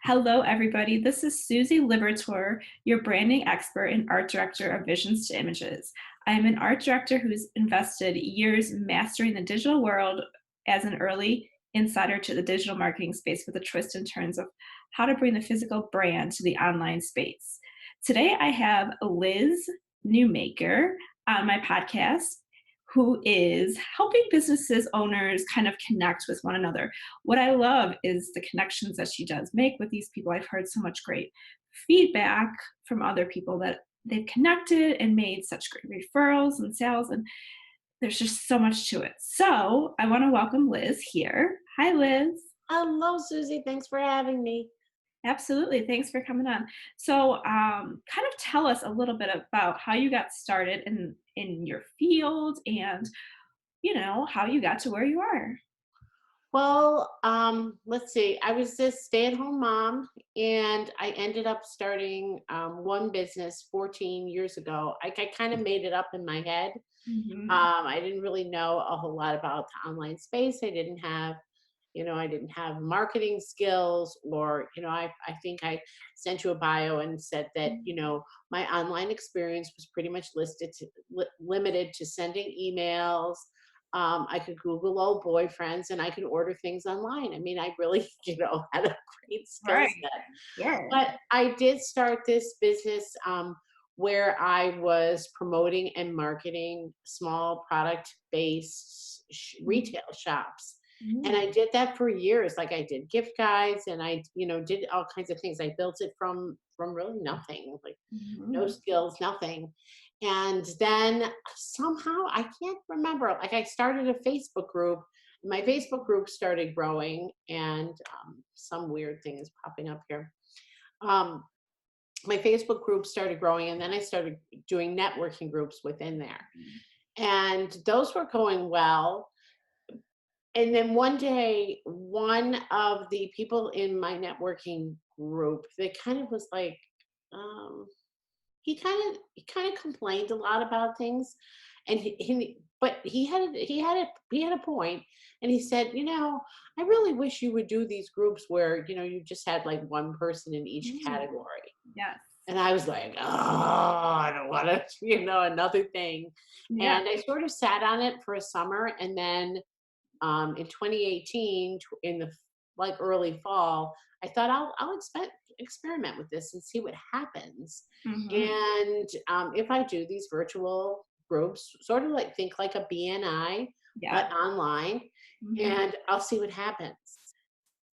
Hello, everybody. This is Susie Liberatore, your branding expert and art director of Visions to Images. I am an art director who's invested years mastering the digital world as an early insider to the digital marketing space with a twist in terms of how to bring the physical brand to the online space. Today, I have Liz Nonnemacher on my podcast, who is helping businesses owners kind of connect with one another. What I love is the connections that she does make with these people. I've heard so much great feedback from other people that they've connected and made such great referrals and sales, and there's just so much to it. So I want to welcome Liz here. Hi, Liz. Hello, Susie. Thanks for having me. Absolutely. Thanks for coming on. So, kind of tell us a little bit about how you got started in your field and how you got to where you are. Let's see. I was this stay-at-home mom, and I ended up starting one business 14 years ago. I kind of made it up in my head. Mhm. I didn't really know a whole lot about the online space. I didn't have marketing skills, or I think I sent you a bio and said that my online experience was pretty much limited to sending emails. I could Google old boyfriends, and I could order things online. I mean, I really had a great skill Right. set. Yeah. But I did start this business where I was promoting and marketing small product based retail shops. And Mm. I did that for years. Like, I did gift guides, and I, did all kinds of things. I built it from really nothing, like no Mhm. skills, nothing. And then somehow, I can't remember, like, I started a Facebook group. My Facebook group started growing, and some weird thing is popping up here. Um, my Facebook group started growing, and then I started doing networking groups within there. And those were going well. And then one day, one of the people in my networking group, they kind of was like, um, he kind of complained a lot about things, and but he had a point, and he said, I really wish you would do these groups where you just had like one person in each Mm. category. Yes. And I was like, oh, I don't want to, another thing. Yeah. And I sort of sat on it for a summer, and then in 2018, in the like early fall, I thought experiment with this and see what happens. Mhm. And if I do these virtual groups, sort of like think like a BNI, but Yeah. online, Mhm. and I'll see what happens.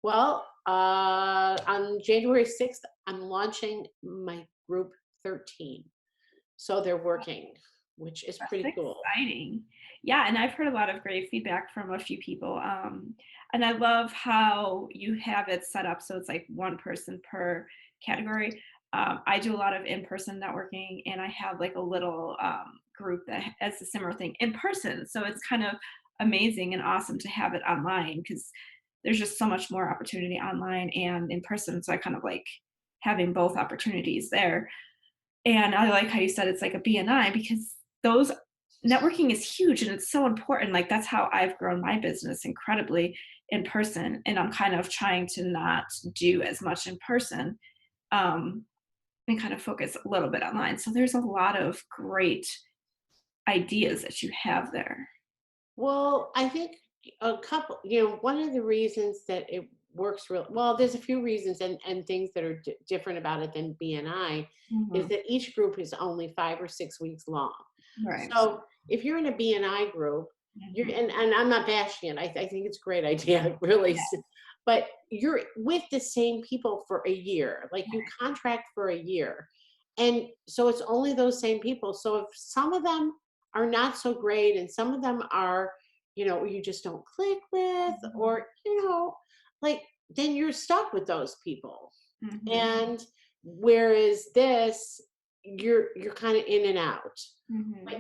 Well, on January 6th, I'm launching my group 13. So they're working, which is That's pretty cool. exciting. Yeah, and I've heard a lot of great feedback from a few people. And I love how you have it set up so it's like one person per category. I do a lot of in-person networking, and I have like a little group that has a similar thing in person. So it's kind of amazing and awesome to have it online because there's just so much more opportunity online and in person. So I kind of like having both opportunities there. And I like how you said it's like a BNI because those networking is huge and it's so important. Like that's how I've grown my business incredibly in person. And I'm kind of trying to not do as much in person um, and kind of focus a little bit online. So there's a lot of great ideas that you have there. Well, I think one of the reasons that it works real well, there's a few reasons and things that are different about it than BNI, is Mhm. that each group is only 5 or 6 weeks long. Right. So if you're in a BNI group, Mhm. and I'm not bashing it, I think it's a great idea, really. Yeah. But you're with the same people for a year, like you Right. contract for a year. And so it's only those same people. So if some of them are not so great, and some of them are, you just don't click with, Mhm. or, like, then you're stuck with those people. Mhm. And whereas this, you're kind of in and out, Mhm. but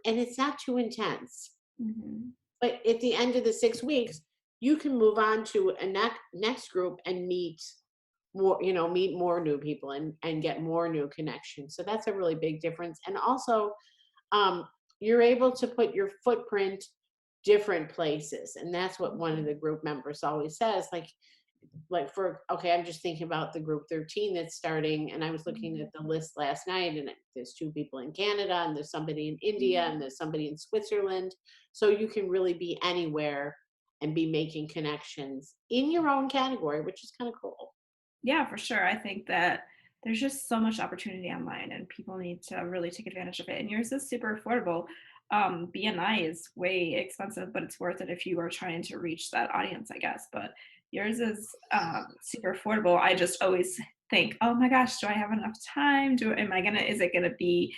and it's not too intense. Mhm. But at the end of the 6 weeks, you can move on to a next group and meet more new people, and get more new connections. So that's a really big difference. And also, um, you're able to put your footprint different places. And that's what one of the group members always says. Like, like for okay, I'm just thinking about the group 13 that's starting, and I was looking at the list last night, and there's two people in Canada, and there's somebody in India, Mhm. and there's somebody in Switzerland. So you can really be anywhere and be making connections in your own category, which is kind of cool. Yeah, for sure. I think that there's just so much opportunity online and people need to really take advantage of it. And yours is super affordable. BNI is way expensive, but it's worth it if you are trying to reach that audience, I guess. But yours is super affordable. I just always think, oh my gosh, do I have enough time? Is it gonna be,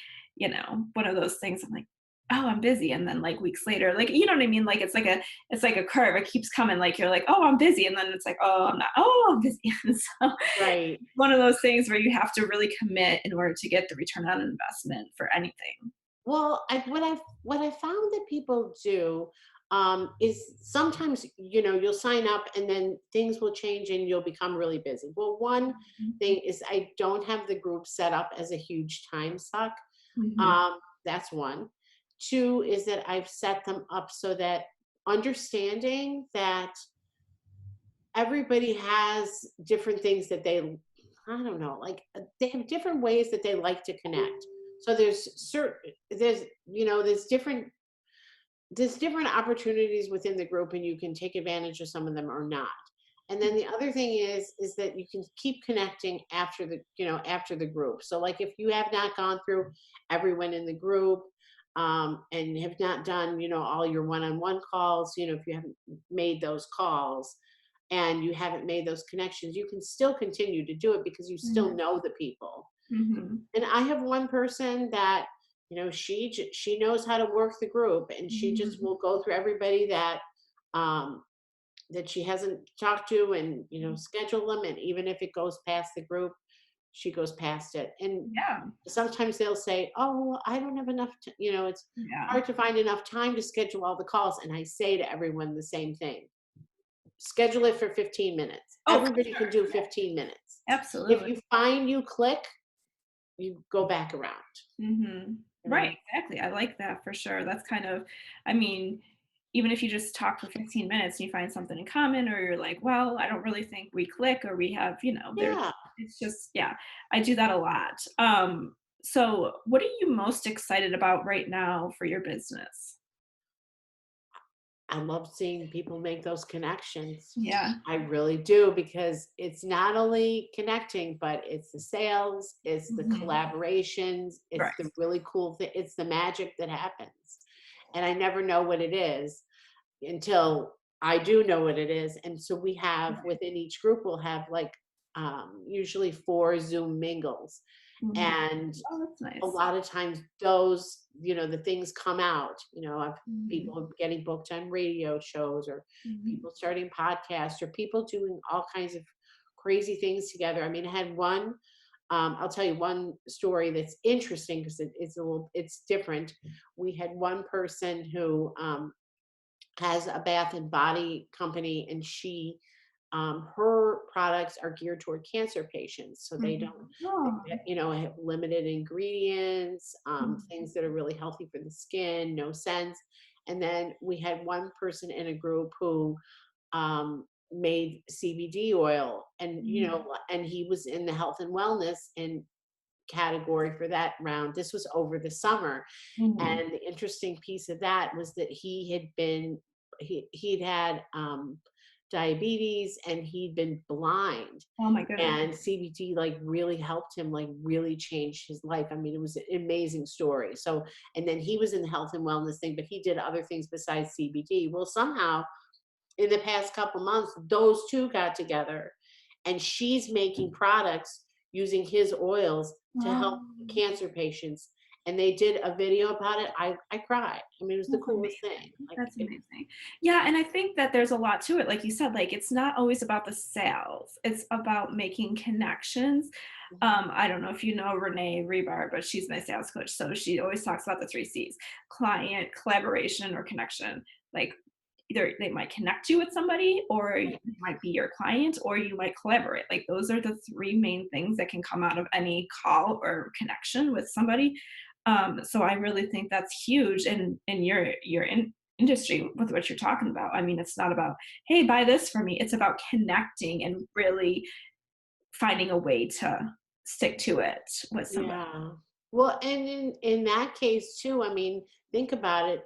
one of those things? I'm like, oh, I'm busy. And then like weeks later, like, you know what I mean? Like it's like a curve. It keeps coming. Like you're like, oh, I'm busy. And then it's like, oh, I'm not. Oh, I'm busy. And so Right. one of those things where you have to really commit in order to get the return on investment for anything. Well, what I found that people do is sometimes you'll sign up and then things will change and you'll become really busy. Well, one Mhm. thing is I don't have the group set up as a huge time suck. Mhm. That's one. Two is that I've set them up so that understanding that everybody has different things that I don't know, like they have different ways that they like to connect. So there's different opportunities within the group and you can take advantage of some of them or not. And then the other thing is that you can keep connecting after the group. So like if you have not gone through everyone in the group and have not done all your one-on-one calls, if you haven't made those calls and you haven't made those connections, you can still continue to do it because you still Mhm. know the people. Mhm. And I have one person that, she knows how to work the group, and she just Mhm. will go through everybody um, that she hasn't talked to, and schedule them. And even if it goes past the group, she goes past it. And Yeah. sometimes they'll say, "Oh, well, I don't have enough. It's Yeah. hard to find enough time to schedule all the calls." And I say to everyone the same thing: schedule it for 15 minutes. Oh, for Everybody sure. can do 15 minutes. If Absolutely. you find you click, you go back around. Mhm. You Right, know. exactly. I like that for sure. That's kind of I mean, even if you just talk for 15 minutes and you find something in common or you're like, "Well, I don't really think we click," or we have, there's Yeah, it's just yeah, I do that a lot. So what are you most excited about right now for your business? I love seeing people make those connections. Yeah. I really do because it's not only connecting, but it's the sales, it's the Mhm. collaborations, it's Right. the really cool thing, it's the magic that happens. And I never know what it is until I do know what it is. And so we have Right. within each group, we'll have like usually 4 Zoom mingles. Mhm. And Oh, that's a nice. lot of times those, the things come out, of Mhm. people getting booked on radio shows or Mhm. people starting podcasts or people doing all kinds of crazy things together. I mean, I had one, I'll tell you one story that's interesting because it's different. We had one person who has a bath and body company, and her products are geared toward cancer patients, so they don't, Mhm. Oh. have limited ingredients, Mhm. things that are really healthy for the skin, no scents. And then we had one person in a group who made CBD oil, and Mhm. and he was in the health and wellness and category for that round. This was over the summer, Mhm. and the interesting piece of that was that he'd had diabetes and he'd been blind, Oh my goodness. and CBT like really helped him, like really changed his life. I mean, it was an amazing story. So, and then he was in the health and wellness thing, but he did other things besides CBT. Well, somehow in the past couple months, those two got together, and she's making products using his oils to help Oh. cancer patients. And they did a video about it. I cried. I mean, it was the That's coolest thing. amazing. Like That's it, amazing. Yeah, and I think that there's a lot to it. Like you said, like it's not always about the sales. It's about making connections. mhm, I don't know if you know Renee Rebar, but she's my sales coach. So she always talks about the three C's: client, collaboration, or connection. Like either they might connect you with somebody, or you might be your client, or you might collaborate. Like those are the three main things that can come out of any call or connection with somebody. So I really think that's huge, and you're industry with what you're talking about. I mean, it's not about, hey, buy this for me. It's about connecting and really finding a way to stick to it with somebody. Yeah. Well, and in that case too, I mean, think about it.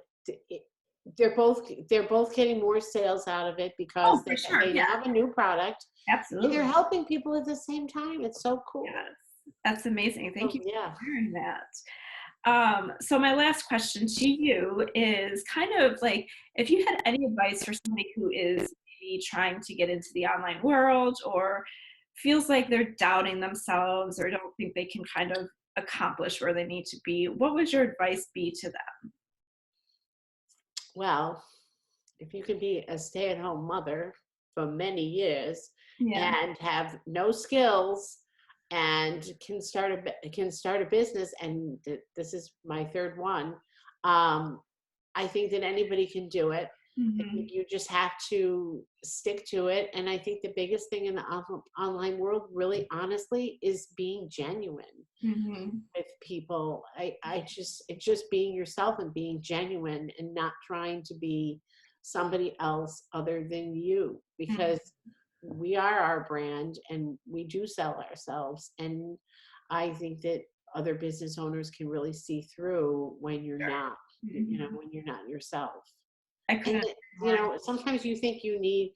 They're both getting more sales out of it Oh, because for they sure. Yeah, now have a new product and they're absolutely. helping people at the same time. It's so cool. Yes. That's amazing. Thank So you yeah. for sharing that. So my last question to you is kind of like if you had any advice for somebody who is maybe trying to get into the online world or feels like they're doubting themselves or don't think they can kind of accomplish where they need to be, what would your advice be to them? Well, if you could be a stay-at-home mother for many years Yeah. and have no skills and can start a business, and this is my third one, I think that anybody can do it. I think Mhm. you just have to stick to it. And I think the biggest thing in the online world, really honestly, is being genuine Mhm. with people. It's just being yourself and being genuine and not trying to be somebody else other than you, Mhm. because we are our brand and we do sell ourselves. And I think that other business owners can really see through when you're Sure. not, Mhm. when you're not yourself. I And couldn't agree more. sometimes you think you need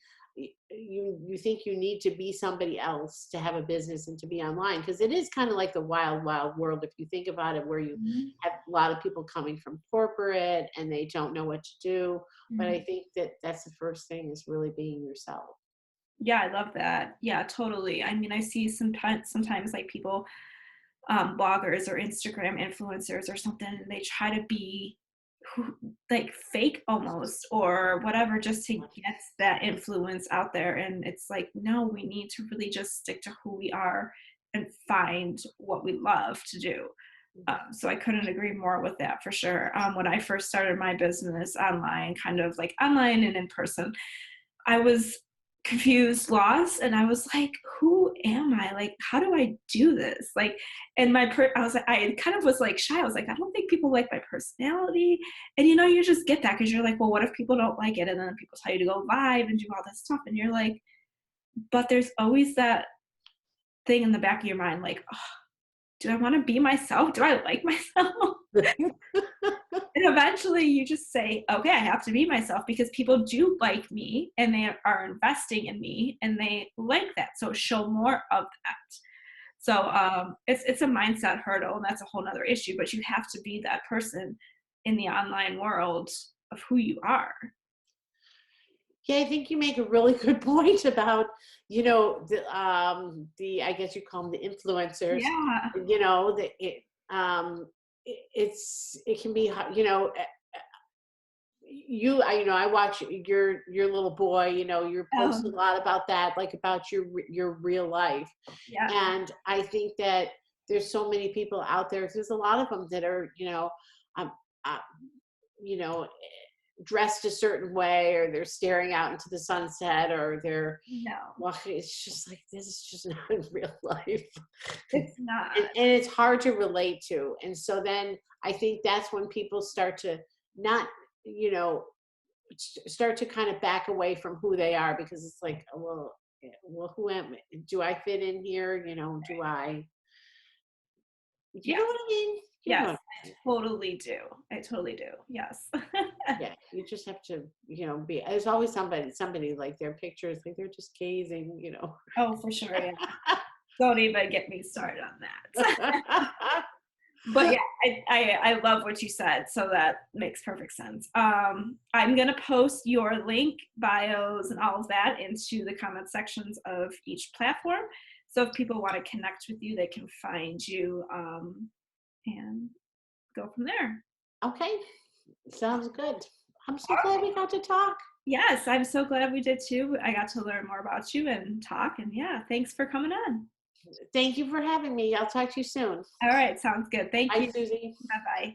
you think you need to be somebody else to have a business and to be online, because it is kind of like the wild wild world if you think about it, where you Mhm. have a lot of people coming from corporate and they don't know what to do. But I Mhm. think that that's the first thing, is really being yourself. Yeah, I love that. Yeah, totally. I mean, I see sometimes like people, bloggers or Instagram influencers or something, and they try to be who, like fake almost or whatever just to get that influence out there. And it's like, no, we need to really just stick to who we are and find what we love to do. So I couldn't agree more with that for sure. When I first started my business online, kind of like online and in person, I was confused, lost, and I was like, "Who am I? Like, how do I do this?" Like, and I was like, I kind of was like shy. I was like, "I don't think people like my personality." And you just get that because you're like, "Well, what if people don't like it?" And then people tell you to go live and do all this stuff, and you're like, but there's always that thing in the back of your mind, like, oh, do I want to be myself? Do I like myself? And eventually you just say, okay, I have to be myself because people do like me and they are investing in me and they like that. So show more of that. So it's a mindset hurdle and that's a whole nother issue, but you have to be that person in the online world of who you are. Yeah, I think you make a really good point about, the I guess you call them the influencers. Yeah. You know, the it it can be I watch your little boy. You're posting a Um, lot about that, like about your real life. yeah. And I think that there's so many people out there. There's a lot of them that are, um, uh, you know dressed a certain way, or they're staring out into the sunset, or they're No, walking. It's just like, this is just not real life. and, it's not. and it's hard to relate to. And so then I think that's when people start to not, you know start to kind of back away from who they are, because it's like, oh, well, who am I? Do I fit in here? Do I, you know Yes. what I mean? You know Yes. what I I mean. totally do. I totally do. Yes. Yeah, you just have to, be. There's always somebody like their pictures, like they're just gazing. Oh, for sure. Yeah. Don't even get me started on that. But yeah, I love what you said, so that makes perfect sense. I'm gonna post your link, bios, and all of that into the comment sections of each platform. So if people want to connect with you, they can find you and go from there. Okay, sounds good. I'm so glad we got to talk. Yes, I'm so glad we did too. I got to learn more about you and talk. And yeah, thanks for coming on. Thank you for having me. I'll talk to you soon. All right, sounds good. Thank Bye, you. Susie. Bye bye.